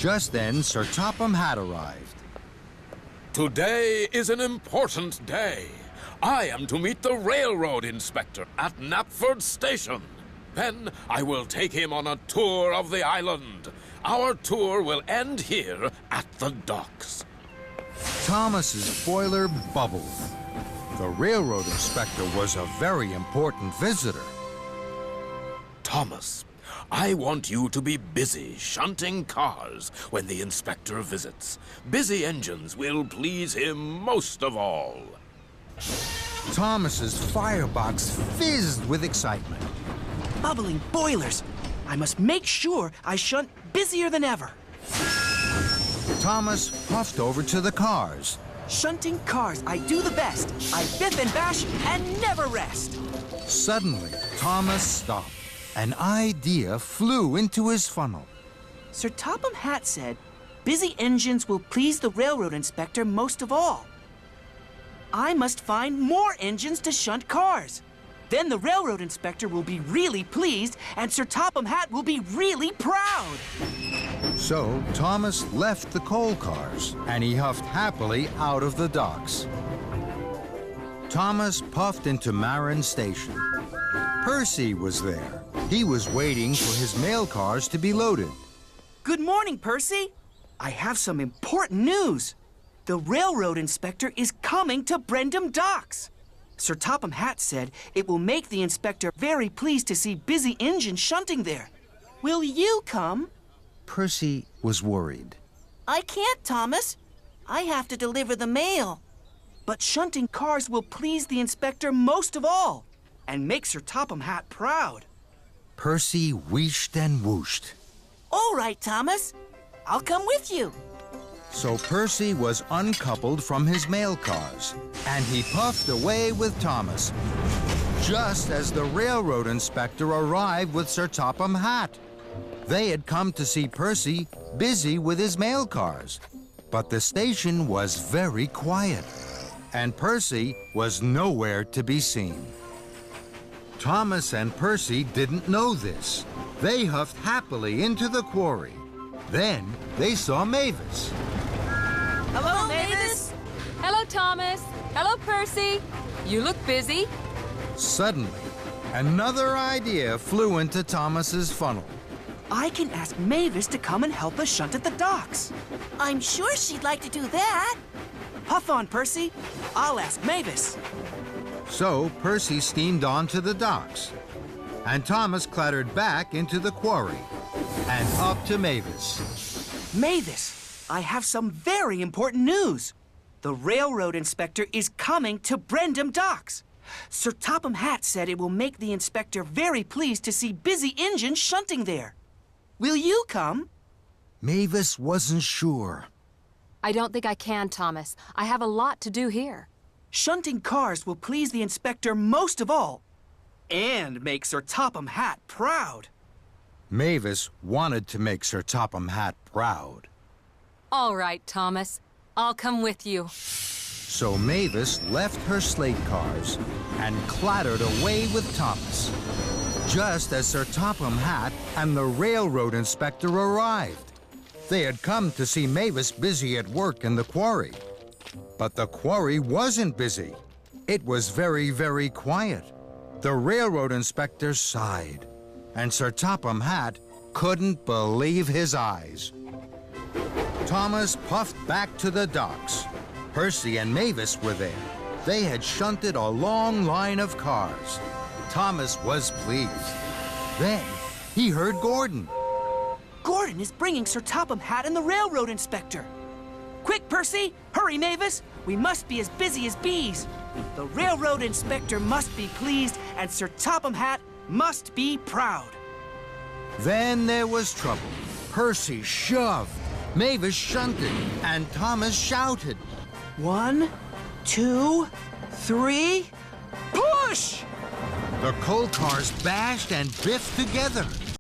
Just then, Sir Topham Hatt arrived. Today is an important day. I am to meet the railroad inspector at Knapford Station. Then I will take him on a tour of the island. Our tour will end here at the docks. Thomas's boiler bubbled. The railroad inspector was a very important visitor. Thomas, I want you to be busy shunting cars when the inspector visits. Busy engines will please him most of all. Thomas's firebox fizzed with excitement. Bubbling boilers. I must make sure I shunt busier than ever. Thomas puffed over to the cars. Shunting cars, I do the best. I biff and bash and never rest. Suddenly, Thomas stopped. An idea flew into his funnel. Sir Topham Hatt said, busy engines will please the railroad inspector most of all. I must find more engines to shunt cars. Then the railroad inspector will be really pleased, and Sir Topham Hatt will be really proud. So Thomas left the coal cars, and he huffed happily out of the docks. Thomas puffed into Marin Station. Percy was there. He was waiting for his mail cars to be loaded. Good morning, Percy. I have some important news. The railroad inspector is coming to Brendam Docks. Sir Topham Hatt said it will make the inspector very pleased to see busy engines shunting there. Will you come? Percy was worried. I can't, Thomas. I have to deliver the mail. But shunting cars will please the inspector most of all and make Sir Topham Hatt proud. Percy wheeshed and whooshed. All right, Thomas. I'll come with you. So Percy was uncoupled from his mail cars, and he puffed away with Thomas, just as the railroad inspector arrived with Sir Topham Hatt. They had come to see Percy busy with his mail cars, but the station was very quiet, and Percy was nowhere to be seen. Thomas and Percy didn't know this. They huffed happily into the quarry. Then they saw Mavis. Hello, Mavis. Hello, Thomas. Hello, Percy. You look busy. Suddenly, another idea flew into Thomas's funnel. I can ask Mavis to come and help us shunt at the docks. I'm sure she'd like to do that. Puff on, Percy. I'll ask Mavis. So Percy steamed on to the docks, and Thomas clattered back into the quarry and up to Mavis. Mavis, I have some very important news. The railroad inspector is coming to Brendam Docks. Sir Topham Hatt said it will make the inspector very pleased to see busy engines shunting there. Will you come? Mavis wasn't sure. I don't think I can, Thomas. I have a lot to do here. Shunting cars will please the inspector most of all and make Sir Topham Hatt proud. Mavis wanted to make Sir Topham Hatt proud. All right, Thomas. I'll come with you. So Mavis left her slate cars and clattered away with Thomas, just as Sir Topham Hatt and the railroad inspector arrived. They had come to see Mavis busy at work in the quarry. But the quarry wasn't busy. It was very, very quiet. The railroad inspector sighed, and Sir Topham Hatt couldn't believe his eyes. Thomas puffed back to the docks. Percy and Mavis were there. They had shunted a long line of cars. Thomas was pleased. Then he heard Gordon. Gordon is bringing Sir Topham Hatt and the railroad inspector. Quick, Percy! Hurry, Mavis! We must be as busy as bees. The railroad inspector must be pleased, and Sir Topham Hatt must be proud. Then there was trouble. Percy shoved, Mavis shunted, and Thomas shouted. 1, 2, 3, push! The coal cars bashed and biffed together.